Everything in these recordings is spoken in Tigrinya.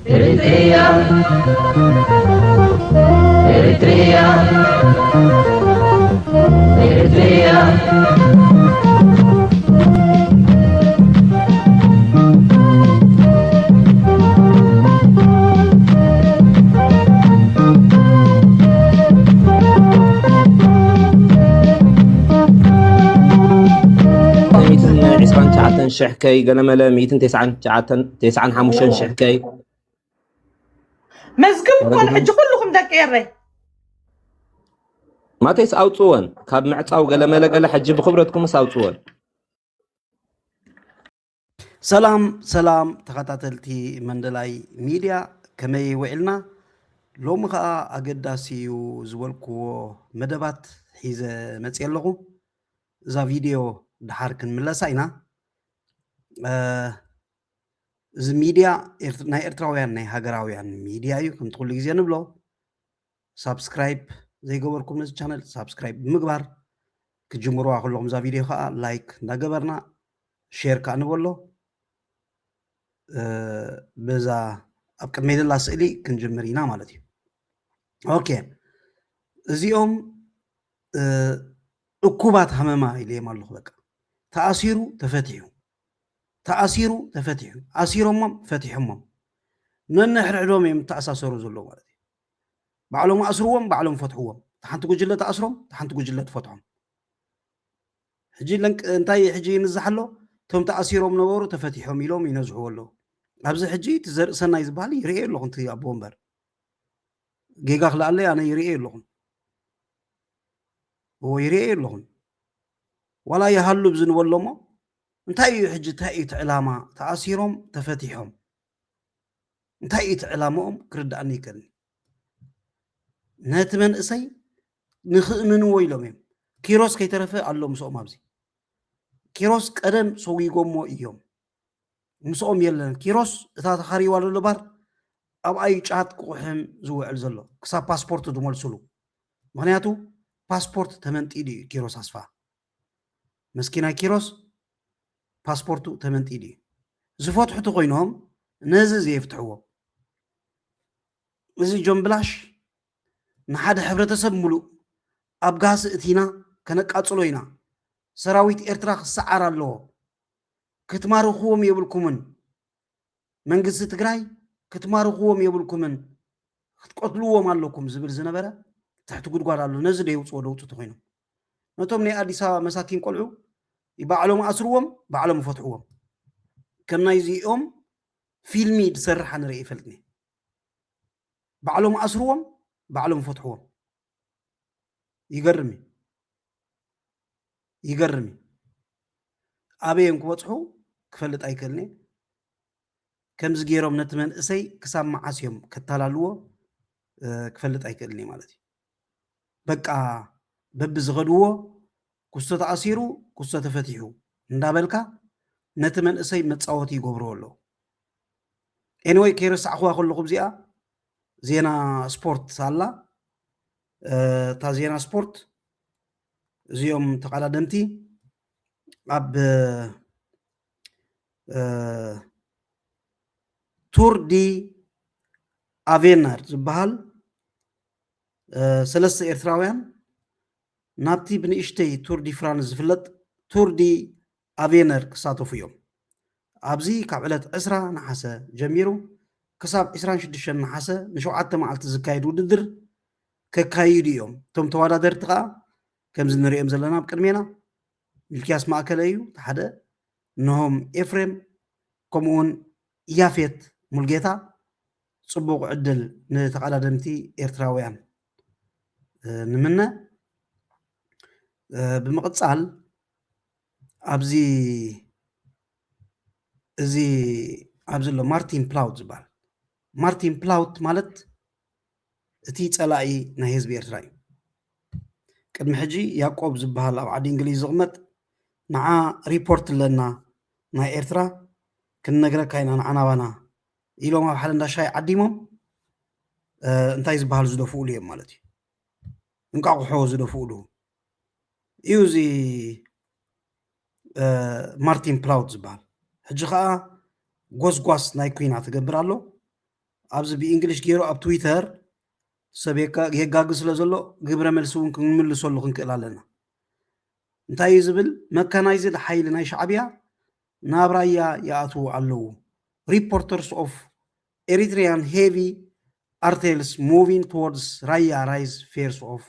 Eritrea, Eritrea, Eritrea. عسران شعتن شحكي قلملا 209 حموشن شحكي مزقبكم حج كلكم دكيري ما تيس اوصون كاب معصاو قلملا قال حج بخبرتكم ساوصون سلام تخاتلتي مندلاي ميديا كمي وعلنا لوم خا اقداسيو زولكو مدبات حيزه مصيلغو ذا فيديو دحاركن ملساينا ز ميديا ناي ارتراويان ناي هاغراويان ميديا يو كم تقول غزي نبلو سبسكرايب زي غبركم نز channel سبسكرايب مغبار كجمروا كلهم ذا فيديو خا لايك نغبرنا شير كانبلو بزا أبقى ميد الله سئلي كنجمرينا مالتي أوكي زيهم أكوبات همما إليه مالله بك تأثيرو تفتحو أسيرهم فتحهم ننحر علوم يمتأساسرو زلو مالتي بعلوم أسروهم بعلوم فتحوهم تحنتو جلة أسرهم تحنتو جلة فتحهم حجي لنك انتاي حجي نزحلو توم تأثيرهم نورو تفتحهم يلوم ينزحوا له أبز حجي تزرق سنة يزبالي يرئي لهم تي أبومبر جيغا خلالي أنا يرئي لهم هو يرئي لهم ولا يهلو بزن واللوما انتاي حجي تاي تعلاما تأثيرهم تفتحهم انتاي تعلامهم كرد أني كرني ناتمن إساي نخمن ويلوميم كيروس كي ترفع اللوم سوء مابزي كيروس قدم سوي قومو إيوم مسؤوم يلن كيروس اتا تخاري والو لبار أب أي جات قوحم زوعل زلو كسا باسبورت دمول سلو مغنياتو باسبورت تمنت إيدي كيروس أصفا مسكينا كيروس باسبورتو تمنت إيدي زفوت حتو قينهم نزز يفتحوه زي جون بلاش نحاد حبرة سبملو أبغاس اتينا كانك أتصلوينا سراويت إرتراخ السعر اللو كتمارو خوم يبلكمن منقص تقراي كتمارو خوم يبلكمن تقتلوه مالكم زبر زنبرة تحت قد قالوا نزل يوصوا دوت تخينهم نتومني أديسا مساكين قلعوا يبعلهم أسروهم بعلهم فتحوهم كنا يزيهم فيلمي بسرح عن رأي فلتني بعلهم أسروهم بعلهم فتحوهم يقرمي أبيهم كوتحو كفلت أيكلني كم زجيرهم نتمن إسي كسام معاسيهم كتالالوه كفلت أيكلني مالتي بقى ببزغدوه كسو تأثيرو كسو تفتحو ندابلكا نتمن إسي متصاوتي يقبرو له anyway كيرس أخوة كلكم زينا سبورت سالا تا زينا سبورت زيوم تقالا دمتي أب تور دي أفينر زبهال سلسة إرتراويان نابتي بنشتي تور دي فرانس فلت تور دي أفينر كساتو فيهم أبزي كعبلت أسرة نحاسة جميرو كساب إسران شدشن نحاسة نشوعات معلت زكايد وددر ككايد يوم توم توادا درتقا كم زنري أمزلنا بكرمينا الكياس ما أكليو تحدى نهم إفريم كمون يافيت ملقيتا صبوق عدل نتقالا دمتي إرتراويان نمنا بمقتصال أبزي أبزلو مارتين بلاوت زبال مارتين بلاوت مالت تي تلاقي نهيز بإرتراي قدم حجي يعقوب زبال أو عاد إنجليز زغمت مع ريبورت لنا نا إرترا كنا نقرأ كاينا عنا وانا إلو ما بحال ندا شاي عديمهم انتاي زبال زدفو لي مالتي نقاقو حو زدفو له يوزي مارتين بلاوت زبال حجي خا غوز ناي كوينا تقبر له أبز بإنجليش جيرو أب تويتر سبيكا يجاجس لزلو جبر ملسون كمل لسولو خنك لنا انتهي زبل مكانايزد حيل نايش عبيا نابرايا يأتو علو reporters of Eritrean heavy artillery moving towards Raya rise fears of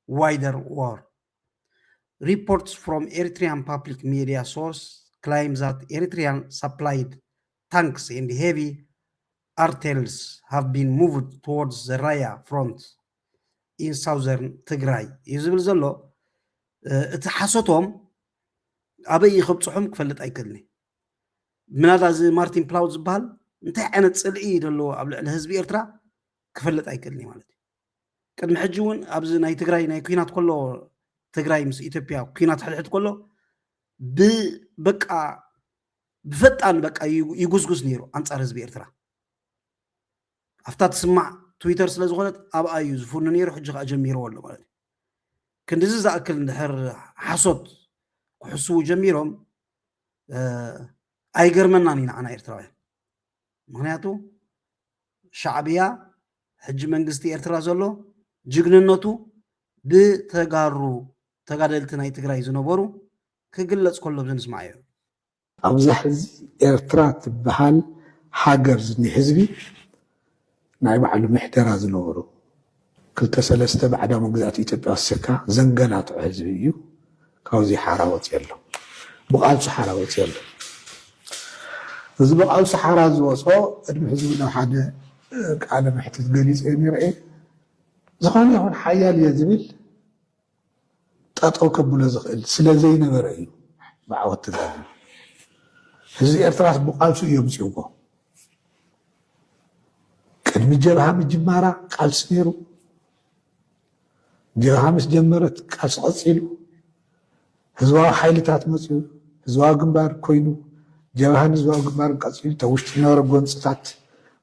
wider war. Reports from Eritrean public media source claim that Eritrean supplied tanks and heavy artillery have been moved towards the Raya front in southern Tigray. يزبل زلو اتحسوتهم أبي يخبصهم كفلت أيكلني من هذا زي مارتين بلاوز بال انت أنا تسأل إيه دلو قبل الحزب إيرترا كفلت أيكلني مالتي قد محجون أبز ناي تجراي ناي كينات كله تجراي مس إثيوبيا كينات حد كله بقى بفتان بقى يجوز نيرو أنصار حزب إيرترا أفتات تسمع تويتر سلازغلت أبقى يوزفون نيرو حجة أجميرو ولا مالتي كنت زي أكل نحر حصد وحسو جميرهم أيقرمنا نينا أنا إيرتراوي مغنياتو شعبية حج منقستي إيرترا زلو جغننوتو بتغارو تغادلتنا يتغراي زنبورو كقلص كله بزنس معايا أبزح إيرترا تبحال حاجر زني حزبي ناي بعلو محترا زنبورو كلتا سلسته بعد مقزات إثيوبيا السكا زنقلاتو حزبيو كاوزي حراوت يلو بقالش حراوت يلو إذا بقالش حراز وصو أدم حزبنا حدا على محتز قليز إني رأي زخاني هون حيال يزبل تأطو كبولا زخيل سلا زينا برأيو بعوات تدابل هزي إرتراس بقالشو يمسيوكو كان مجابها مجمارا قال سنيرو جابها مس جمرت قال سقصيلو هزوا حيلتات مصيو هزوا جنبار كوينو جابها هزوا جنبار قصيل توشت نور غونصات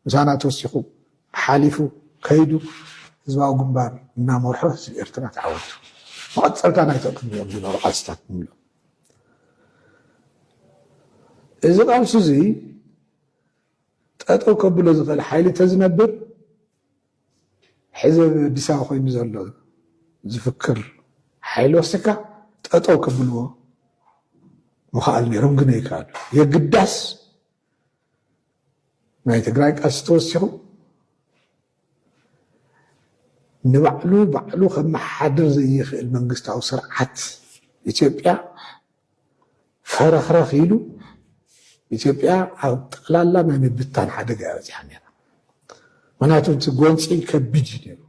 مسانا توسيخو حالفو كيدو هزوا جنبار እና ሞርሖ ኤርትራ ተዓወቱ መቀፀልታ ናይ ተቅም እዮም ዝነበሩ ቃልስታት ምሎ እዚ ቃልሱ እዚ ጠጠው ከብሎ ዝኽእል ሓይሊ ተዝነብር ሕዚ ኣዲስ ኣበባ ኮይኑ ዘሎ ዝፍክር ሓይሊ ወሲካ ጠጠው ከብልዎ مخال نيرم جنيه كان يقدس ما يتقرأ كاستوسيو نبعلو خم حدر زي المنقست أو سرعة إثيوبيا فرخ يلو إثيوبيا أو تقلالا ما نبتان حدا جاوز حنينا مناتو تقول سين كبيجي نيرو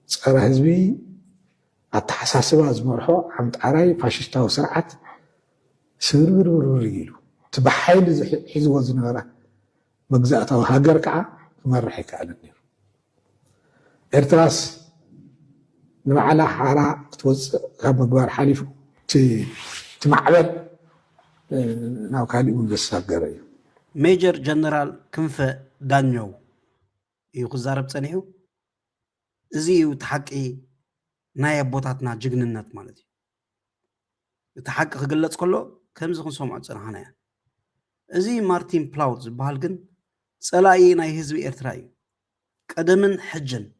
صار حزبي التحساسب أزمرحو عمد عراي فاشيشتاو سرعة سرور يلو تبحيل حيز وزن غرا مجزأته هاجر كعا مرحك على النير إرتراس نمعلا حارة توز غاب مقبار حليفو تمعبل ناو كالي من بساب قرأي ميجر جنرال كنف دانيو يخزارب تانيو زيو تحقي نايا بوتاتنا جغننات مالتي تحقق قلت كله كم زخن سمعت صراحه ازي مارتين بلاوز بهالجن صلاي ناي حزب إرتراي قدمن حجن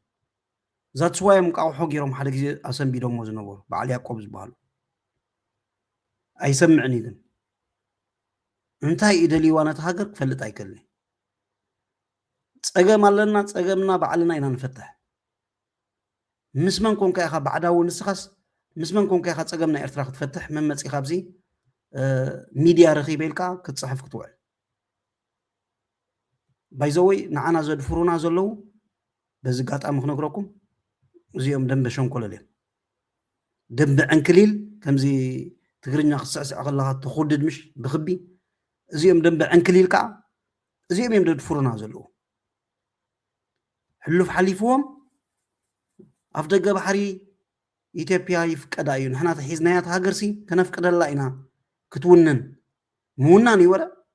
ذاتس واي مقاو حقيرهم حدا غزي اسنبي دمو زنبور بعلي يعقوب زبالو ايسمعني كن انتي يدلي وانا تهاجر كفلت ايكلني صقم علينا صقمنا بعلنا اينا نفتح مسمن كون كايخا بعداو نسخس مسمن كون كايخا صقمنا إرترا تفتح من مصي خابزي ميديا رخيبيلكا كتصحف كتوعل بايزوي نعنا زدفرونا زلو بزقات ام خنقركم زيوم دنب شنكوللين دنب عنكليل كمزي تغرينا خصص اغلها تخدد مش بخبي زيوم دنب عنكليل كا زيوم يمدفرونا زلو حلف حليفهم أفدق بحري إثيوبيا يفقد أيو نحنا تحيزنايات هاجرسي كنفقد الله إنا كتونن موناني ولا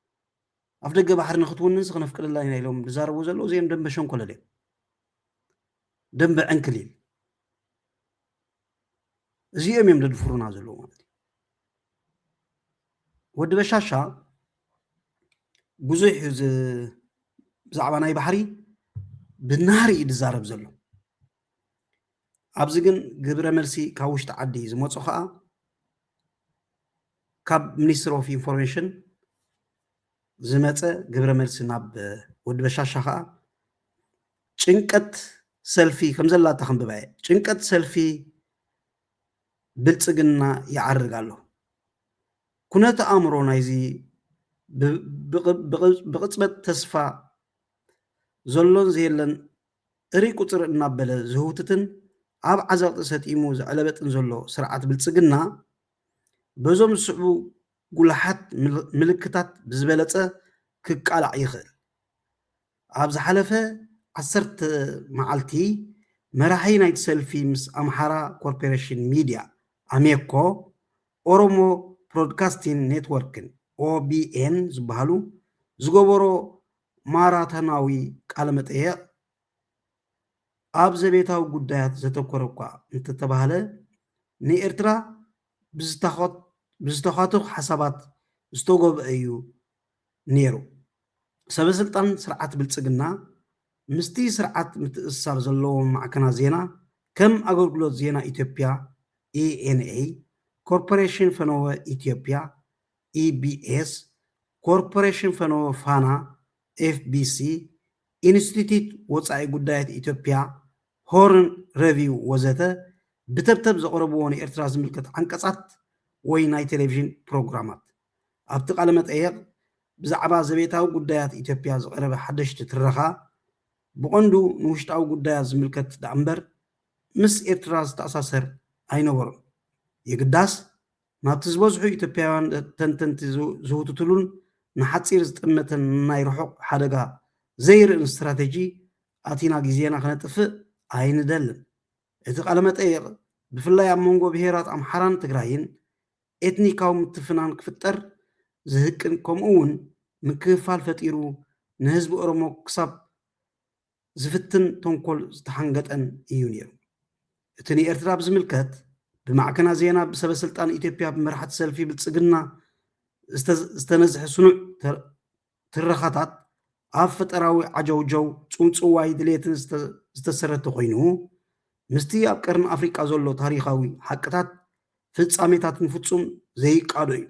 أفدق بحري نختونن سكنفقد الله إنا يلوم دزاربو زلو زيم دنب شنكوللين دنب عنكليل زيم يمدفرونا زلو مالتي ود بشاشا بزح ብዛዕባ ናይ ባሕሪ ብናህሪ ይዛረብ ዘሎ ኣብዚ ግን ግብረ መልሲ ካብ ውሽጢ ዓዲ ዝመፁ ከዓ ካብ ሚኒስትሪ ኦፍ ኢንፎርሜሽን ዝመፀ ግብረ መልሲ ናብ ወዲ በሻሻ ከዓ ጭንቀት ሰልፊ ከም ዘላታ ክንብባ እየ ጭንቀት ሰልፊ ብልፅግና ይዓርግ ኣሎ ኩነት ኣእምሮ ናይዚ ብቅፅበት ተስፋ ዘሎን ዘየለን እሪ ቁፅር እናበለ ዝህውትትን ኣብ ዓዘቕቲ ሰጢሙ ዝዕለበጥን ዘሎ ስርዓት ብልፅግና በዞም ዝስዕቡ ጉልሓት ምልክታት ብዝበለፀ ክቃላዕ ይኽእል ኣብ ዝሓለፈ 10 መዓልቲ መራሒ ናይቲ ሰልፊ ምስ ኣምሓራ ኮርፖሬሽን ሚድያ ኣሜኮ ኦሮሞ ብሮድካስቲንግ ኔትወርክን ኦቢኤን ዝበሃሉ ዝገበሮ ማራቶናዊ ቃለ መጠየቅ ኣብ ዘቤታዊ ጉዳያት ዘተኮረ እኳ እንተተባሃለ ንኤርትራ ብዝተኻትኩ ሓሳባት ዝተጎብአ እዩ ነይሩ ሰበስልጣን ስርዓት ብልፅግና ምስቲ ስርዓት ምትእስሳር ዘለዎም ማዕከናት ዜና ከም ኣገልግሎት ዜና ኢትዮጵያ ኤኤንኤ ኮርፖሬሽን ፈነወ ኢትዮጵያ ኢቢኤስ ኮርፖሬሽን ፈነወ ፋና ኤፍቢሲ ኢንስቲትዩት ወፃኢ ጉዳያት ኢትዮጵያ ሆርን ሬቪው ወዘተ ብተብተብ ዘቕረብዎ ንኤርትራ ዝምልከት ዓንቀጻት ወይ ናይ ቴሌቪዥን ፕሮግራማት ኣብቲ ቃለ መጠየቅ ብዛዕባ ዘቤታዊ ጉዳያት ኢትዮጵያ ዝቐረበ ሓደሽቲ ትረኻ ብቐንዱ ንውሽጣዊ ጉዳያት ዝምልከት ዳ እምበር ምስ ኤርትራ ዝተኣሳሰር ኣይነበሩን ይግዳስ ናብቲ ዝበዝሑ ኢትዮጵያውያን ተንተንቲ ዝውትትሉን ንሓፂር ዝጥመተን ናይ ርሑቕ ሓደጋ ዘይርእን ስትራቴጂ ኣቲና ግዜና ክነጥፍእ ኣይንደልን እቲ ቃለ መጠይቅ ብፍላይ ኣብ መንጎ ብሄራት ኣምሓራን ትግራይን ኤትኒካዊ ምትፍናን ክፍጠር ዝህቅን ከምኡ እውን ምክፍፋል ፈጢሩ ንህዝቢ ኦሮሞ ክሳብ ዝፍትን ተንኮል ዝተሓንገጠን እዩ ነይሩ እቲ ንኤርትራ ብዝምልከት ብማዕከና ዜና ብሰበስልጣን ኢትዮጵያ ብመራሕቲ ሰልፊ ብልፅግና ዝተነዝሐ ስኑዕ ትረኻታት ኣብ ፈጠራዊ ዓጀውጀው ፅምፅዋይ ድሌትን ዝተሰረተ ኮይኑ ምስቲ ኣብ ቀርኒ ኣፍሪቃ ዘሎ ታሪኻዊ ሓቅታት ፍጻሜታትን ፍጹም ዘይቃዶ እዩ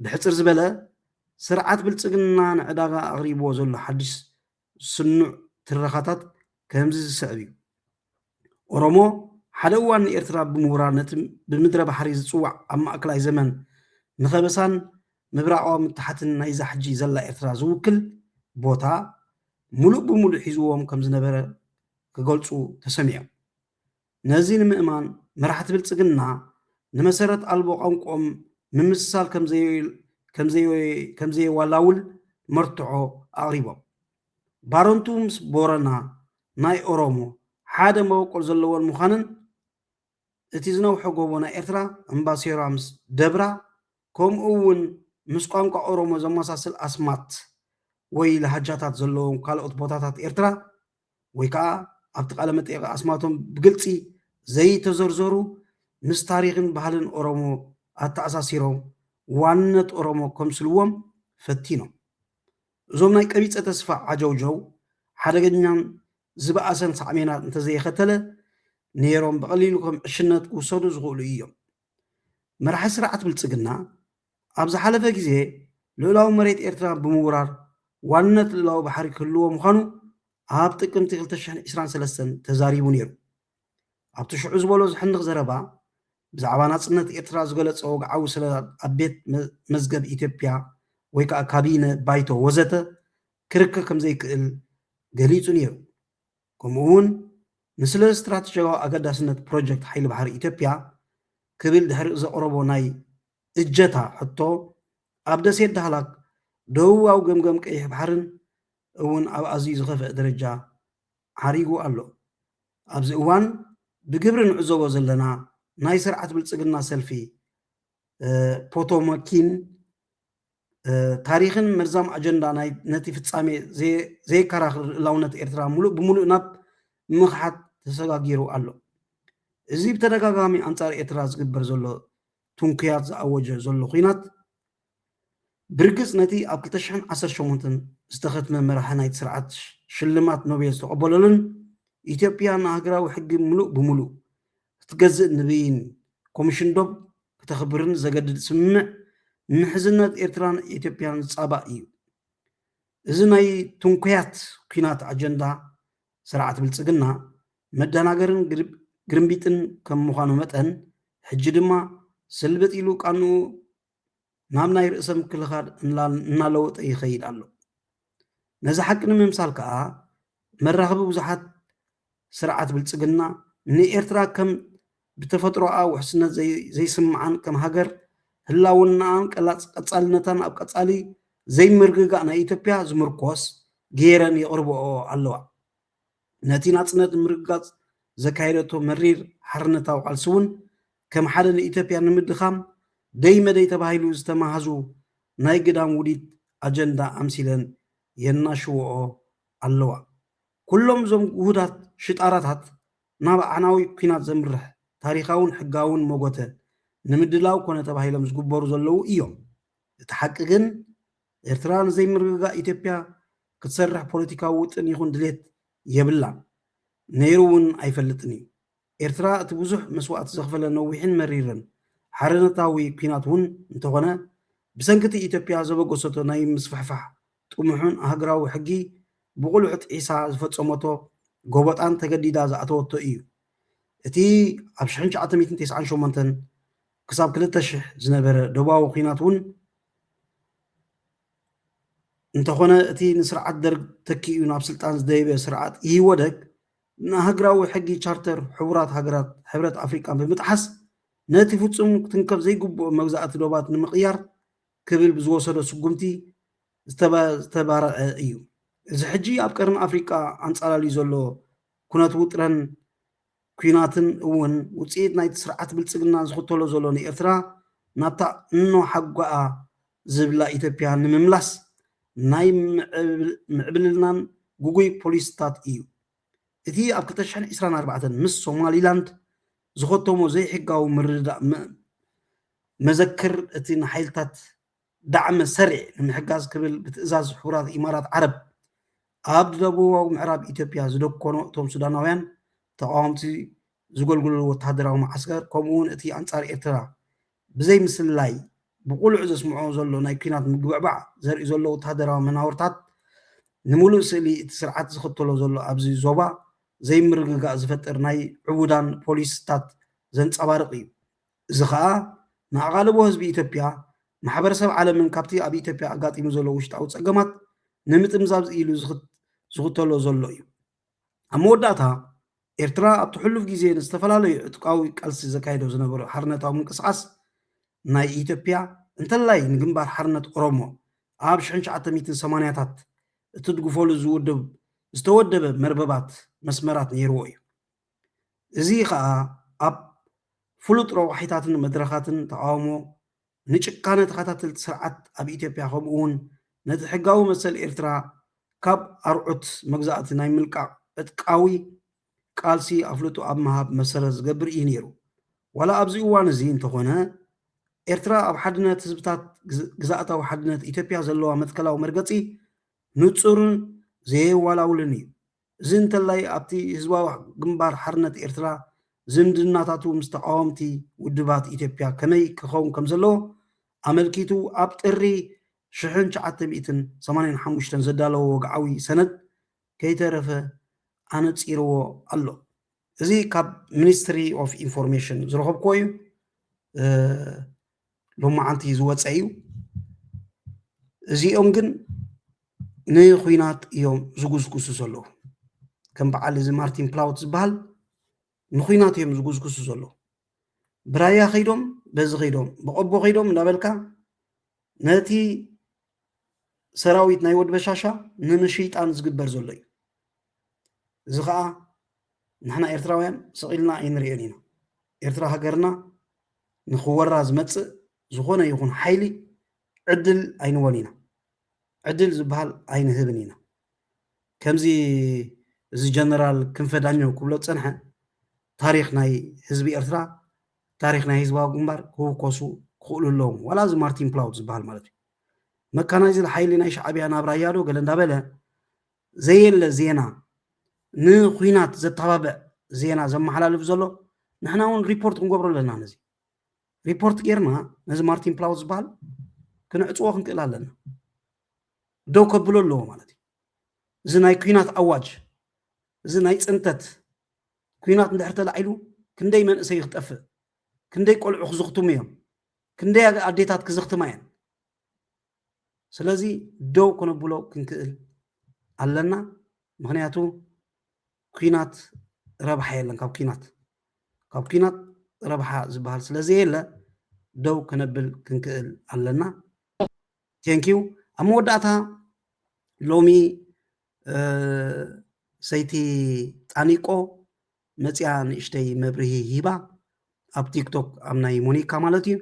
ብሕፅር ዝበለ ስርዓት ብልፅግና ንዕዳጋ ኣቕሪብዎ ዘሎ ሓድሽ ስኑዕ ትረኻታት ከምዚ ዝስዕብ እዩ ኦሮሞ ሓደ እዋን ንኤርትራ ብምውራር ነቲ ብምድረ ባሕሪ ዝፅዋዕ ኣብ ማእከላይ ዘመን ንኸበሳን ምብራቃዊ ምትሓትን ናይዛ ሕጂ ዘላ ኤርትራ ዝውክል ቦታ ሙሉእ ብሙሉእ ሒዝዎም ከም ዝነበረ ክገልፁ ተሰሚዖም ነዚ ንምእማን መራሕቲ ብልፅግና ንመሰረት ኣልቦ ቋንቋኦም ንምስሳል ከምዘየዋላውል መርትዖ ኣቕሪቦም ባሮንቱ ምስ ቦረና ናይ ኦሮሞ ሓደ መበቆል ዘለዎን ምዃንን እቲ ዝነውሖ ጎቦ ናይ ኤርትራ እምባሴራ ምስ ደብራ ከምኡ እውን ምስ ቋንቋ ኦሮሞ ዘመሳስል ኣስማት ወይ ለሃጃታት ዘለዎም ካልኦት ቦታታት ኤርትራ ወይ ከዓ ኣብቲ ቃለ መጠይቅ ኣስማቶም ብግልፂ ዘይተዘርዘሩ ምስ ታሪክን ባህልን ኦሮሞ ኣተኣሳሲሮም ዋንነት ኦሮሞ ከምስልዎም ፈቲኖም እዞም ናይ ቀቢፀ ተስፋ ዓጀውጀው ሓደገኛን ዝበኣሰን ሳዕሜናት እንተዘይኸተለ ነይሮም ብቐሊሉ ከም ዕሽነት ክውሰዱ ዝኽእሉ እዮም መራሒ ስርዓት ብልፅግና ኣብ ዝሓለፈ ግዜ ልዕላዊ መሬት ኤርትራ ብምውራር ዋንነት ልዕላዊ ባሕሪ ክህልዎ ምዃኑ ኣብ ጥቅምቲ 2023 ተዛሪቡ ነይሩ ኣብቲ ሽዑ ዝበሎ ዝሕንቕ ዘረባ ብዛዕባ ናፅነት ኤርትራ ዝገለፀ ወግዓዊ ሰነዳት ኣብ ቤት መዝገብ ኢትዮጵያ ወይ ከዓ ካቢነ ባይቶ ወዘተ ክርከብ ከም ዘይክእል ገሊፁ ነይሩ ከምኡ እውን ምስለ ስትራቴጂያዊ ኣገዳስነት ፕሮጀክት ሓይሊ ባሕሪ ኢትዮጵያ ክብል ድሕሪ ዘቕረቦ ናይ እጀታ ሕቶ ኣብ ደሴት ዳህላክ ደቡባዊ ገምገም ቀይሕ ባሕርን እውን ኣብ ኣዝዩ ዝኸፍአ ደረጃ ዓሪጉ ኣሎ ኣብዚ እዋን ብግብሪ ንዕዘቦ ዘለና ናይ ስርዓት ብልፅግና ሰልፊ ፖቶማኪን ታሪክን መርዛም ኣጀንዳ ነቲ ፍጻሜ ዘይከራኽር ልዕላውነት ኤርትራ ሙሉእ ብሙሉእ ናብ ምኽሓት ተሰጋጊሩ ኣሎ እዚ ብተደጋጋሚ ኣንጻር ኤርትራ ዝግበር ዘሎ ትንኩያት ዝኣወጀ ዘሎ ኩናት ብርግፅ ነቲ ኣብ 2018 ዝተኸትመ መራሒ ናይቲ ስርዓት ሽልማት ኖቤል ዝተቐበለሉን ኢትዮጵያ ንሃገራዊ ሕጊ ሙሉእ ብምሉእ ክትገዝእ ንብይን ኮሚሽን ዶብ ክተኽብርን ዘገድድ ስምምዕ ንሕዝነት ኤርትራን ኢትዮጵያን ዝፃባእ እዩ እዚ ናይ ትንኩያት ኩናት ኣጀንዳ ስርዓት ብልፅግና መደናገርን ግርምቢጥን ከም ምዃኑ መጠን ሕጂ ድማ ስልብጥ ኢሉ ቃንኡ ናብ ናይ ርእሰ ምክልኻል እናለወጠ ይኸይድ ኣሎ ነዚ ሓቂ ንምምሳል ከዓ መራኸቢ ብዙሓት ስርዓት ብልፅግና ንኤርትራ ከም ብተፈጥሮኣ ውሕስነት ዘይስምዓን ከም ሃገር ህላውናን ቀጻልነታን ኣብ ቀጻሊ ዘይምርግጋእ ናይ ኢትዮጵያ ዝምርኮስ ገይረን የቕርብኦ ኣለዋ ነቲ ናፅነት ምርግጋፅ ዘካየደቶ መሪር ሓርነታዊ ቃልሲ እውን ከም ሓደ ንኢትዮጵያ ንምድኻም ደይ መደይ ተባሂሉ ዝተማሃዙ ናይ ግዳም ውዲት ኣጀንዳ ኣምሲለን የናሽውኦ ኣለዋ ኩሎም እዞም ውህዳት ሽጣራታት ናብ ኣዕናዊ ኩናት ዘምርሕ ታሪኻውን ሕጋውን ሞጎተ ንምድላው ኮነ ተባሂሎም ዝግበሩ ዘለዉ እዮም እቲ ሓቂ ግን ኤርትራ ንዘይምርግጋእ ኢትዮጵያ ክትሰርሕ ፖለቲካዊ ውጥን ይኹን ድሌት የብላን ነይሩ እውን ኣይፈልጥን እዩ ኤርትራ እቲ ብዙሕ መስዋዕቲ ዘኽፈለ ነዊሕን መሪርን ሓርነታዊ ኩናት እውን እንተኾነ ብሰንኪቲ ኢትዮጵያ ዘበገሰቶ ናይ ምስፋሕፋሕ ጥሙሑን ሃገራዊ ሕጊ ብቑልዑ ጥዒሳ ዝፈፀመቶ ጎበጣን ተገዲዳ ዝኣተወቶ እዩ እቲ ኣብ 1998 ክሳብ 2000 ዝነበረ ደቡባዊ ኩናት እውን እንተኾነ እቲ ንስርዓት ደርግ ተኪኡ ናብ ስልጣን ዝደይበ ስርዓት ይወደግ ንሃገራዊ ሕጊ ቻርተር ሕቡራት ሃገራት ሕብረት ኣፍሪቃን ብምጥሓስ ነቲ ፍጹም ክትንከፍ ዘይግብኦ መግዛእቲ ዶባት ንምቕያር ክብል ብዝወሰዶ ስጉምቲ ዝተባርዐ እዩ እዚ ሕጂ ኣብ ቀርኒ ኣፍሪቃ ኣንጻላልዩ ዘሎ ኩነት ውጥረን ኩናትን እውን ውፅኢት ናይቲ ስርዓት ብልፅግና ዝኽተሎ ዘሎ ንኤርትራ ናብታ እኖ ሓጓኣ ዝብላ ኢትዮጵያ ንምምላስ ናይ ምዕብልናን ጉጉይ ፖሊስታት እዩ እቲ ኣብ 2024 ምስ ሶማሊላንድ ዝኸተሞ ዘይሕጋዊ ምርድዳእ መዘክር እቲ ንሓይልታት ዳዕመ ሰሪዕ ንምሕጋዝ ክብል ብትእዛዝ ሕቡራት ኢማራት ዓረብ ኣብ ደቡባዊ ምዕራብ ኢትዮጵያ ዝደኮኖ እቶም ሱዳናውያን ተቃዋምቲ ዝገልግሉ ወተሃደራዊ ማዓስከር ከምኡውን እቲ ኣንጻር ኤርትራ ብዘይ ምስላይ ብቁልዕ ዘስምዖ ዘሎ ናይ ኩናት ምግብዕባዕ ዘርኢ ዘሎ ወተሃደራዊ መናወርታት ንምሉእ ስእሊ እቲ ስርዓት ዝኽተሎ ዘሎ ኣብዚ ዞባ ዘይምርግጋእ ዝፈጥር ናይ ዕቡዳን ፖሊስታት ዘንፀባርቕ እዩ እዚ ከዓ ንኣቓልቦ ህዝቢ ኢትዮጵያ ማሕበረሰብ ዓለምን ካብቲ ኣብ ኢትዮጵያ ኣጋጢሙ ዘሎ ውሽጣዊ ፀገማት ንምጥምዛብ ኢሉ ዝኽተሎ ዘሎ እዩ ኣብ መወዳእታ ኤርትራ ኣብቲ ሕሉፍ ግዜ ንዝተፈላለዩ ዕጥቃዊ ቃልሲ ዘካይዶ ዝነበሩ ሓርነታዊ ምንቅስቓስ ናይ ኢትዮጵያ እንተላይ ንግንባር ሓርነት ኦሮሞ ኣብ 1980ታት እትድግፈሉ ዝተወደበ መርበባት መስመራት ነይርዎ እዩ እዚ ከዓ ኣብ ፍሉጥ ረዋሒታትን መድረኻትን ተቃውሞ ንጭካነ ተኸታተልቲ ስርዓት ኣብ ኢትዮጵያ ከምኡውን ነቲ ሕጋዊ መሰል ኤርትራ ካብ ኣርዑት መግዛእቲ ናይ ምልቃዕ ዕጥቃዊ ቃልሲ ኣፍልጡ ኣብ ምሃብ መሰረት ዝገብር እዩ ነይሩ ዋላ ኣብዚ እዋን እዚ እንተኾነ ኤርትራ ኣብ ሓድነት ህዝብታት ግዛእታዊ ሓድነት ኢትዮጵያ ዘለዋ መትከላዊ መርገፂ ንጹርን ዘየዋላውልን እዩ እዚ እንተላይ ኣብቲ ህዝባዊ ግንባር ሓርነት ኤርትራ ዝምድናታቱ ምስ ተቃወምቲ ውድባት ኢትዮጵያ ከመይ ክኸውን ከም ዘለዎ ኣመልኪቱ ኣብ ጥሪ 1985 ዘዳለዎ ወግዓዊ ሰነድ ከይተረፈ ኣነፂርዎ ኣሎ እዚ ካብ ሚኒስትሪ ኦፍ ኢንፎርሜሽን ዝረኸብኮ እዩ ሎማዓንቲ ዝወፀ እዩ እዚኦም ግን ንኩናት እዮም ዝጉስጉሱ ዘለዉ ከም በዓል እዚ ማርቲን ፕላውት ዝበሃል ንኩናት እዮም ዝጉስጉሱ ዘለዉ ብራያ ኸይዶም በዚ ኸይዶም ብቆቦ ኸይዶም እንዳበልካ ነቲ ሰራዊት ናይ ወድ በሻሻ ንምሽይጣን ዝግበር ዘሎ እዩ እዚ ከዓ ንሕና ኤርትራውያን ስቂልና ኣይንሪኦን ኢና ኤርትራ ሃገርና ንኽወራ ዝመፅእ ዝኾነ ይኹን ሓይሊ ዕድል ኣይንወን ኢና ዕድል ዝበሃል ኣይንህብን ኢና ከምዚ እዚ ጀነራል ክንፈ ዳኘው ክብሎ ፀንሐ ታሪክ ናይ ህዝቢ ኤርትራ ታሪክ ናይ ህዝባዊ ግንባር ክውከሱ ክኽእሉ ኣለዎም ዋላ እዚ ማርቲን ፕላውት ዝበሃል ማለት እዩ መካናይዝ الحيل ናይ ሻዕቢያ ናብ ራያ ዶ ገለ እንዳበለ ዘየለ ዜና ንኩናት ዘተባብዕ ዜና ዘመሓላልፍ ዘሎ ንሕና እውን ሪፖርት ክንገብሮ ኣለና ነዚ ሪፖርት ጌርና ነዚ ማርቲን ፕላውዝ ዝበሃል ክንዕፅዎ ክንክእል ኣለና ደው ከብሎ ኣለዎ ማለት እዩ እዚ ናይ ኩናት ኣዋጅ እዚ ናይ ፅንተት ኩናት እንድሕር ተላዒሉ ክንደይ መንእሰይ ክጠፍእ ክንደይ ቆልዑ ክዝኽትሙ እዮም ክንደይ ኣዴታት ክዝኽትማ እየን ስለዚ ደው ክነብሎ ክንክእል ኣለና ምክንያቱ ኩናት ረብሓ የለን ካብ ኩናት ረብሓ ዝበሃል ስለዚ የለ ደው ክነብል ክንክእል ኣለና ቴንኪው ኣብ መወዳእታ ሎሚ ሰይቲ ጣኒቆ መፅያ ንእሽተይ መብርሂ ሂባ ኣብ ቲክቶክ ኣብ ናይ ሞኒካ ማለት እዩ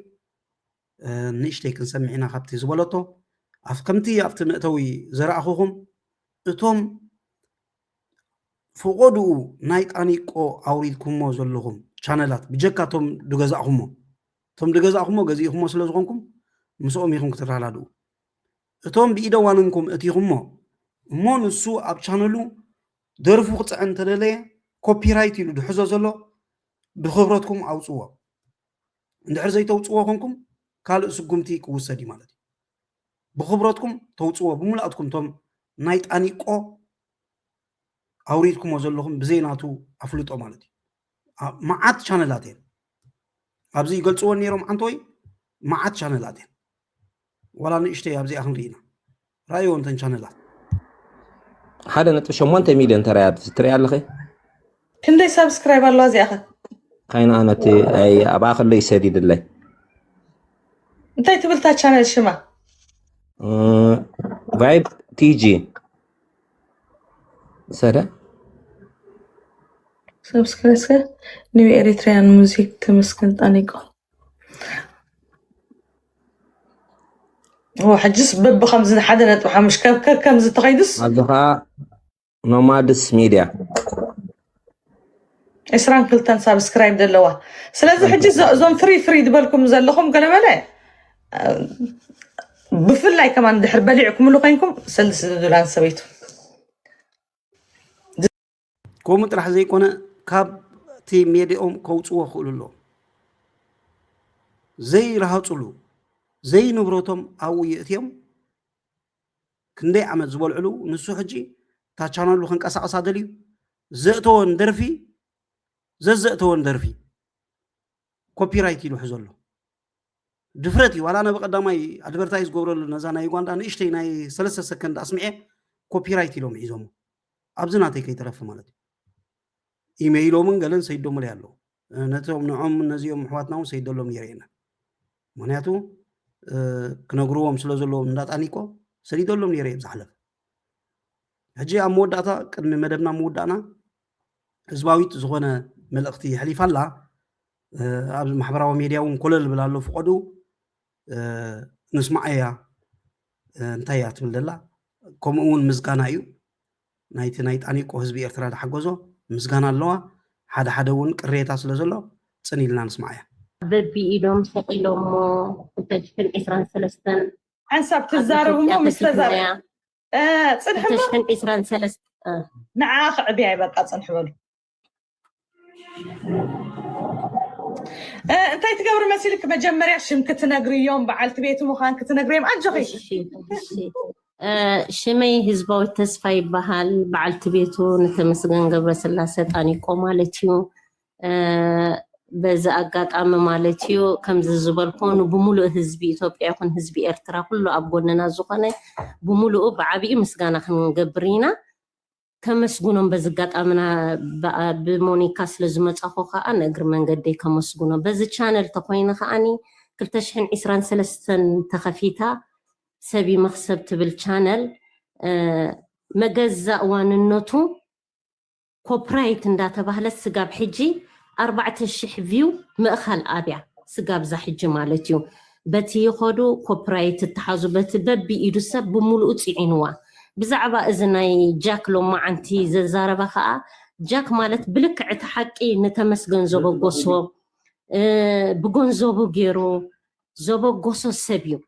ንእሽተይ ክንሰምዒና ካብቲ ዝበለቶ ኣፍ ከምቲ ኣብቲ መእተዊ ዘረኣኹኹም እቶም ፍቆድኡ ናይ ጣኒቆ ኣውሪድኩሞ ዘለኹም ቻነላት ብጀካ ቶም ድገዛእኹሞ ገዚእኹሞ ስለ ዝኾንኩም ምስኦም ኢኹም ክትረዳድኡ እቶም ብኢደዋንንኩም እቲኹሞ እሞ ንሱ ኣብ ቻነሉ ደርፉ ክፅዕን ተደለየ ኮፒራይት ኢሉ ድሕዞ ዘሎ ብክብረትኩም ኣውፅዎ እንድሕር ዘይተውፅዎ ኮንኩም ካልእ ስጉምቲ ክውሰድ እዩ ማለት እዩ ብክብረትኩም ተውፅዎ ብምልኣትኩም ቶም ናይ ጣኒቆ ኣውሪድኩሞ ዘለኹም ብዘይናቱ ኣፍልጦ ማለት እዩ መዓት ቻነላት እየን ኣብዚ ይገልፅዎ ነይሮም ዓንተወይ መዓት ቻነላት እየን ወላ ንእሽተይ ኣብዚኣ ክንርኢና ራእዮ እንተን ቻነላት 1.8 ሚልዮን ትሪኣ ኣለኸ ክንደይ ሰብስክራይብ ኣለዋ እዚኣ ኸ ካይና ኣነቲ ኣብኣ ከሎ ይሰዲድለይ እንታይ ትብልታ ቻነል ሽማ ቫይብ ቲጂ ሰደ ሰብስክራይብ ኒው ኤሪትሪያን ሙዚክ ተመስገን ጣኒቆ حجس بخمس حدا وحمش كم زت تخيدس هذا نومادس ميديا اسران كلتن سبسكرايب دلوا سلازم حجز زون فري دبالكم زلكم قال مالا بفلاي كمان دحر بليعكم لو قينكم سلس دولان سويتو كومنت راح زي كونه كاب تي ميديوم كوصو خللو زي راح تصلو زي نبروتهم أو يأتيهم كندي عمل زبال علو نسو حجي تا channel لو خنك أسا دليو زأتون درفي زأتون درفي كوبي رايت يلو حزولو دفرتي ولا أنا بقدامي أدفرتايز قبرو نزانا يقوان أنا إشتي ناي 3 سكند أسمعي كوبي رايت يلو معيزومو أبزناتي كي تلف مالتي إيميلو من قالن سيدو مليالو نتوم نعم نزيوم حواتناو سيدو لهم يرينا معناتو كنغروهم سلو زلوهم እንዳጣኒቆ ሰሪዶሎም ነይረ ይብዛሕለፍ ሕጂ ኣብ መወዳእታ ቅድሚ መደብና መወዳእና ህዝባዊት ዝኾነ መልእኽቲ ይሕሊፋላ ኣብ ማሕበራዊ ሚድያ እውን ኮለል ብላሎ ፍቆዱ ንስማዓያ እንታይ እያ ትብል ዘላ ከምኡ እውን ምስጋና እዩ ናይቲ ናይ ጣኒቆ ህዝቢ ኤርትራ ዝሓገዞ ምስጋና ኣለዋ ሓደ እውን ቅሬታ ስለ ዘሎ ፅን ኢልና ንስማዓያ ببيئلهم سقيلهم تشكن إسران سلستان حنسب تزارهم مستزار صنح تشكن إسران سلست نعاخ عبيعي بقى صنح بلو انتي تقبر مسيلك مجمري عشم كتنقري يوم بعلت بيتم وخان كتنقري يوم أجغي شمي هزباو التسفاي بحال بعلت بيتو نتمسغن قبر سلاسة ጣኒቆ مالتيو بز أقاطع مالتيو كم زبالكون بملؤ حزب إثيوبيا يكون حزب إرترا كله أبغوننا زخانة بملؤ بعبي مسجانا خنجبرينا كم مسجونهم بز أقاطع منا بمونيكا سلزمت أخوها أنا أجر من قدي كم مسجونهم بز channel تقوينا خاني كلتشحن إسران سلسن تخفيتا سبي مخسبت بالchannel مجزء وان النوتو كوبرايت نداتا بهلا السجاب حجي 4000 فيو مأخل أبيع سجاب زحج مالتيو بتي يخدو كوبرايت التحازو بتببي إيدو سب بملؤ تسعينوا بزعبا إذناي جاك لو ما عنتي زرزارة بخاء جاك مالت بلك عتحكي نتمسجن زوبو قصو بقون زوبو جيرو زوبو قصو سبيو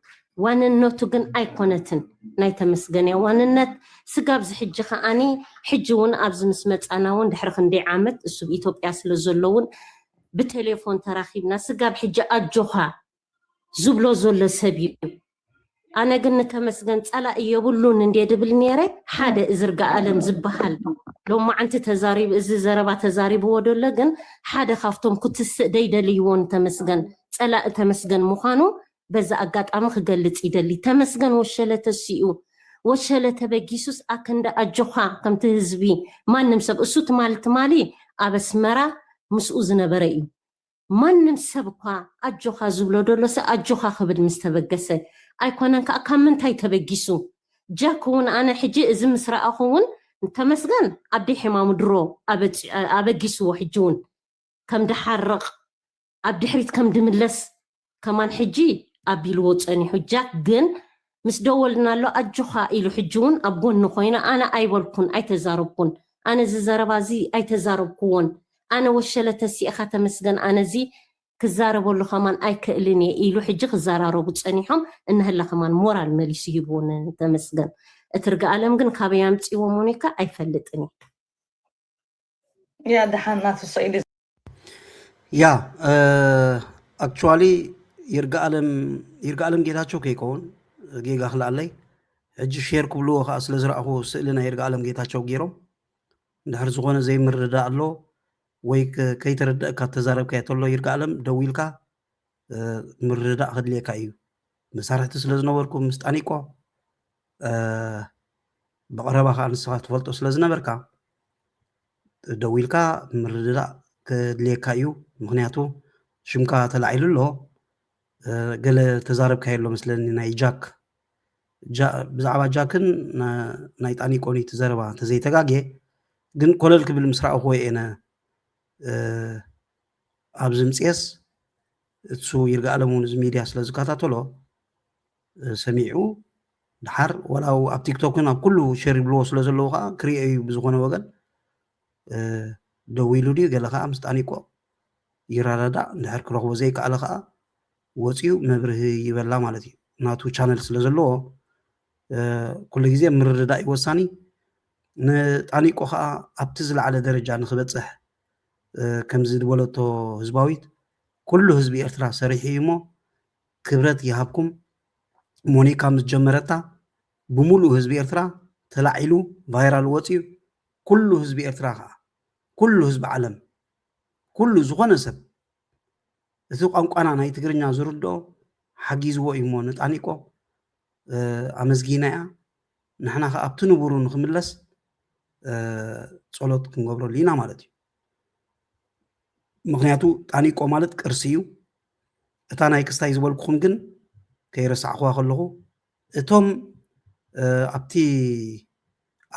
ዋንነቱ ግን ኣይኮነትን ናይ ተመስገን እያ ዋንነት ስጋብ ዝሕጂ ከዓኒ ሕጂ እውን ኣብዚ ምስ መፃና እውን ድሕሪ ክንደይ ዓመት እሱ ብኢትዮጵያ ስለ ዘለውን ብቴሌፎን ተራኺብና ስጋብ ሕጂ ኣጆኻ ዝብሎ ዘሎ ሰብ እዩ ኣነ ግን ንተመስገን ፀላእ የብሉን እንዴ ድብል ነይረ ሓደ እዝርጋ ኣለም ዝበሃል ሎማዓንቲ ተዛሪብ እዚ ዘረባ ተዛሪብዎ ደሎ ግን ሓደ ካብቶም ክትስእ ደይደልይዎን ተመስገን ፀላእ ተመስገን ምዃኑ በዛ ኣጋጣሚ ክገልፅ ይደሊ ተመስገን ወሸለተ ሲኡ ወሸለተ በጊሱስ ኣከንዳ ኣጆኻ ከምቲ ህዝቢ ማንም ሰብ እሱ ትማሊ ኣብ ኣስመራ ምስኡ ዝነበረ እዩ ማንም ሰብ እኳ ኣጆኻ ዝብሎ ደሎ ሰብ ኣጆኻ ክብል ምስ ተበገሰ ኣይኮነን ከዓ ካብ ምንታይ ተበጊሱ ጃክ እውን ኣነ ሕጂ እዚ ምስ ረኣኹ እውን ተመስገን ኣዲ ሕማሙ ድሮ ኣበጊስዎ ሕጂ እውን ከም ድሓርቕ ኣብ ድሕሪት ከም ድምለስ ከማን ሕጂ ኣቢልዎ ፀኒሑ ጃክ ግን ምስ ደወልና ኣሎ ኣጆኻ ኢሉ ሕጂ እውን ኣብ ጎኒ ኮይነ ኣነ ኣይበልኩን ኣይተዛረብኩን ኣነ እዚ ዘረባ እዚ ኣይተዛረብክዎን ኣነ ወሸለተ ሲእኻ ተመስገን ኣነ እዚ ክዛረበሉ ከማን ኣይክእልን እየ ኢሉ ሕጂ ክዘራረቡ ፀኒሖም እንህላ ከማን ሞራል መሊሱ ይብዎን ተመስገን እቲ ርግኣለም ግን ካበይ ኣምፂዎ ሞኒካ ኣይፈልጥን ያ ድሓናት ሰኢሊ ያ ኣክቹዋሊ ይርግኣለም ጌታቸው ከይከውን ጌጋ ክላለይ ሕጂ ሼር ክብልዎ ከዓ ስለ ዝረኣኹ ስእሊ ናይ ይርግኣለም ጌታቸው ገይሮም እንድሕር ዝኾነ ዘይምርዳእ ኣሎ ወይ ከይተረድአካ ተዛረብካ ተሎ ይርግኣለም ደው ኢልካ ምርዳእ ክድልየካ እዩ መሳርሕቲ ስለ ዝነበርኩ ምስ ጣኒቆ ብቐረባ ከዓ ንስኻ ትፈልጦ ስለ ዝነበርካ ደው ኢልካ ምርዳእ ክድልየካ እዩ ምክንያቱ ሽምካ ተላዒሉ ኣሎ ገለ ተዛረብካ የሎ መስለኒ ናይ ጃክ ብዛዕባ ጃክን ናይ ጣኒቆኒ ትዘረባ ተዘይተጋግየ ግን ኮለል ክብል ምስ ረኣኹዎ የነ ኣብዚ ምፅየስ እሱ ይርግኣለም እውን እዚ ሚድያ ስለ ዝከታተሎ ሰሚዑ ድሓር ወላው ኣብ ቲክቶክን ኣብ ኩሉ ሸር ይብልዎ ስለ ዘለዎ ከዓ ክሪኦ እዩ ብዝኾነ ወገን ደው ኢሉ ድዩ ገለ ከዓ ምስ ጣኒቆ ይረዳዳእ እንድሕር ክረኽቦ ዘይከኣለ ከዓ ወፂኡ መብርሂ ይበላ ማለት እዩ ናቱ ቻነል ስለ ዘለዎ ኩሉ ግዜ ምርድዳእ እዩ ወሳኒ ንጣኒቆ ከዓ ኣብቲ ዝለዓለ ደረጃ ንክበፅሕ ከምዚ ዝበለቶ ህዝባዊት ኩሉ ህዝቢ ኤርትራ ሰሪሑ እዩ እሞ ክብረት ይሃብኩም ሞኒካ ምስ ጀመረታ ብሙሉእ ህዝቢ ኤርትራ ተላዒሉ ቫይራል ወፂኡ ኩሉ ህዝቢ ኤርትራ ከዓ ኩሉ ህዝቢ ዓለም ኩሉ ዝኾነ ሰብ እቲ ቋንቋና ናይ ትግርኛ ዝርድኦ ሓጊዝዎ እዩ እሞ ንጣኒቆ ኣመስጊና እያ ንሕና ከዓ ኣብቲ ንቡሩ ንክምለስ ጸሎት ክንገብረሉ ኢና ማለት እዩ ምክንያቱ ጣኒቆ ማለት ቅርሲ እዩ እታ ናይ ክስታይ ዝበልኩኹም ግን ከይረሳዕኽዋ ከለኹ እቶም ኣብቲ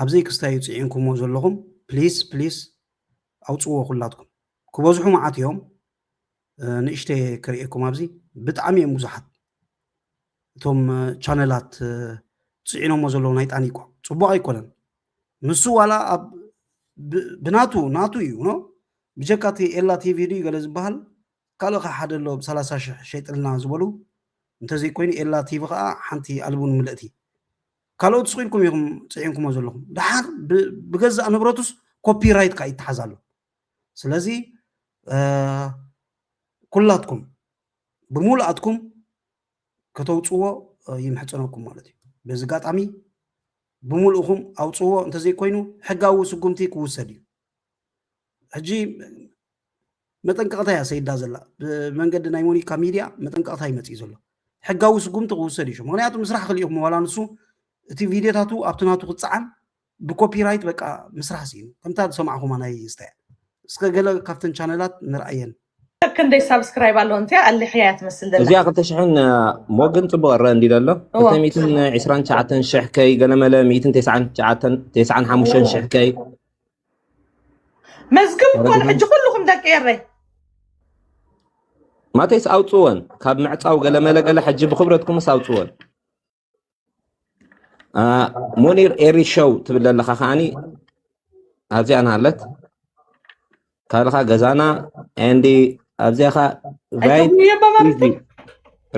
ኣብዘይ ክስታይ ፅዒንኩሞ ዘለኹም ፕሊስ ኣውፅዎ ኩላትኩም ክበዝሑ መዓት እዮም ንእሽተ ክሪኤኩም ኣብዚ ብጣዕሚ እዮም ብዙሓት እቶም ቻነላት ፅዒኖሞ ዘለዉ ናይ ጣኒቆ ፅቡቅ ኣይኮነን ንሱ ዋላ ብናቱ እዩ ኖ ብጀካቲ ኤላ ቲቪ ድዩ ገለ ዝበሃል ካልእ ከዓ ሓደ ኣሎ ብ30,000 ሸይጥልና ዝበሉ እንተዘይኮይኑ ኤላ ቲቪ ከዓ ሓንቲ ኣልቡን ምልእቲ ካልኦት ስኢልኩም ኢኹም ፅዒንኩሞ ዘለኹም ድሓር ብገዛእ ንብረቱስ ኮፒራይት ከዓ ይተሓዝ ኣሎ ስለዚ ኩላትኩም ብሙሉኣትኩም ከተውፅዎ ይምሕፀነኩም ማለት እዩ በዚ ጋጣሚ ብሙሉእኹም ኣውፅዎ እንተዘይኮይኑ ሕጋዊ ስጉምቲ ክውሰድ እዩ ሕጂ መጠንቀቕታ እያ ሰይዳ ዘላ ብመንገዲ ናይ ሞኒካ ሚድያ መጠንቀቕታ ይመፅእ ዘሎ ሕጋዊ ስጉምቲ ክውሰድ እዩ ምክንያቱ ምስራሕ ክልኢኹም ዋላ ንሱ እቲ ቪድዮታቱ ኣብቲ ናቱ ክፀዓን ብኮፒራይት በቃ ምስራሕ እዩ ከምታ ዝሰማዕኹማ ናይ ዝተያ እስከ ገለ ካብተን ቻነላት ንርአየን ክንደይ ሳብስክራይብ ኣለዎ እንታይ ኣሊሕያ ትመስል ደላ እዚኣ 200 ሞግን ፅቡቅ ረአ እንዲ ዘሎ 229,000 ከይ ገለመለ 199,000 ከይ መዝግብ ኮን ሕጂ ኩልኩም ደቂ የረይ ማተይስ ኣውፅወን ካብ ምዕፃው ገለመለ ሕጂ ብክብረትኩም ኣውፅወን ሙኒር ኤሪ ሾው ትብል ኣለካ ከዓኒ ኣብዚኣ ናሃለት ካልኻ ገዛና ኤንዲ ኣብዚኻ ራይት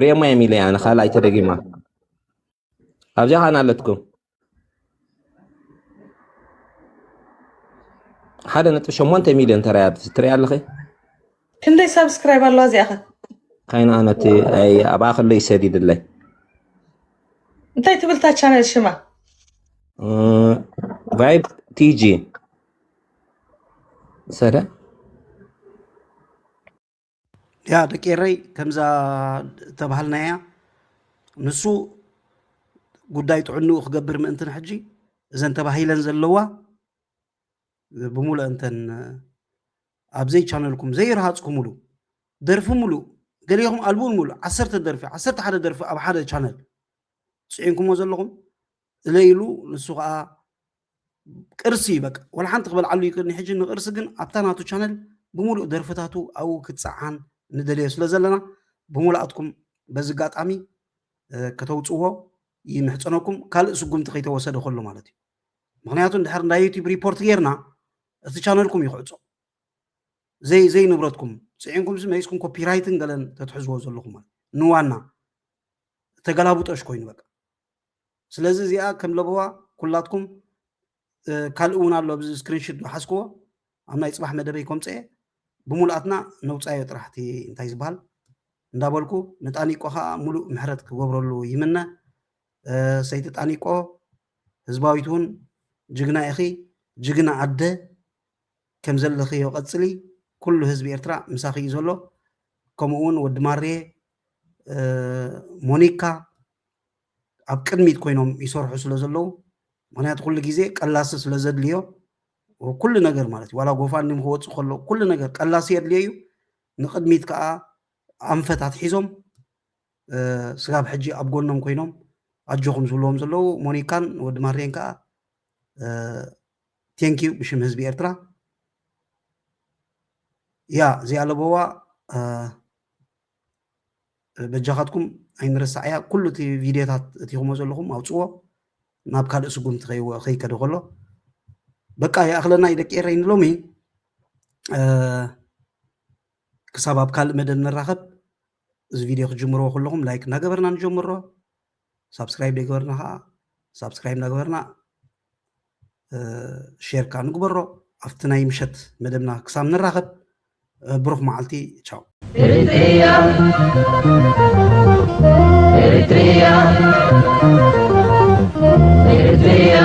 ሪየማ የሚለያ ንካልኣይ ተደጊማ أبجا خانالتكم حدا نت 8 مليون ترى لخي كندي سبسكرايب الله زي اخي خاين انا تي اي ابا خلي يسديد الله انت تبلتا شانل شما فايب تي جي سرا يا دكيري كمزا تبهلنا يا نسو قداي تعنو خقبر من انتن حجي اذا انت بهيلن زلوا بمولا انتن ابزي شانلكم زي رهاتكم مولو درف مولو قاليهم البوم مولو 10 درف 10 حدا درف اب حدا شانل سعينكم وزلكم ليلو نسوقا قرسي بك ولا حنت قبل علو يكرني حجي انه قرس كن ابتاناتو شانل بمولو درفتاتو او كتصعان ندلي سلازلنا بمولاتكم بزقاطامي كتوصوه يمحصنكم كال سقم تخيتوسد كله مالتي مخنياتو اندحر دا يوتيوب ريبورت غيرنا እቲ ቻነልኩም ይخعص زي ንብረትኩም ጽዕንኩም ስመይስኩም ኮፒ ራይትን ገለን ተትሕዝዎ ዘለኹም ማለት ንዋና ተገላቡጦሽ ኮይኑ በቃ ስለዚህ እዚኣ ከም ለበዋ ኩላትኩም ካልኡን ኣሎ ብዚ ስክሪንሾት ሓስኮ ኣብ ናይ ጽባሕ መደበይ ከምፀ ብሙላትና ነውፃዮ ጥራሕቲ እንታይ ዝበሃል እንዳበልኩ ንጣኒቆ ኸ ሙሉእ ምሕረት ክገብረሉ ይምነ ሰይቲ ጣኒቆ ህዝባዊቱን ጅግና ኢኺ ጅግና ዓደ كم زلخي يقصلي كل حزب إرترا مساخي زلو كمون ودماري مونيكا أب قدميت كوينهم يصرحوا سلا زلو معناها كل جزء قلاص سلا زد ليو وكل نجر مالتي ولا غوفان نم هو تخلو كل نجر قلاص يد ليو نقدميت كا أنفتات حزم سغاب حجي أبغونهم كوينهم أجوهم زلوهم زلو مونيكان ودمارين كا تينكيو بشم حزب إرترا يا زي على بوا بجاختكم عين رسعيا كل تي فيديوهات تيهم زلهم أو تصوا ناب كاد سقوم تخيو خي كده كله بقى يا أخلنا يدك إيرين لومي كسبب كال مدن الرغب إذا فيديو جمرو كلهم لايك نجبرنا نجمرو سبسكرايب نجبرنا سبسكرايب نجبرنا شير كان نجبرو أفتنا يمشت مدمنا كسامنا الرغب بروح معلتي تشاو إريتريا إريتريا إريتريا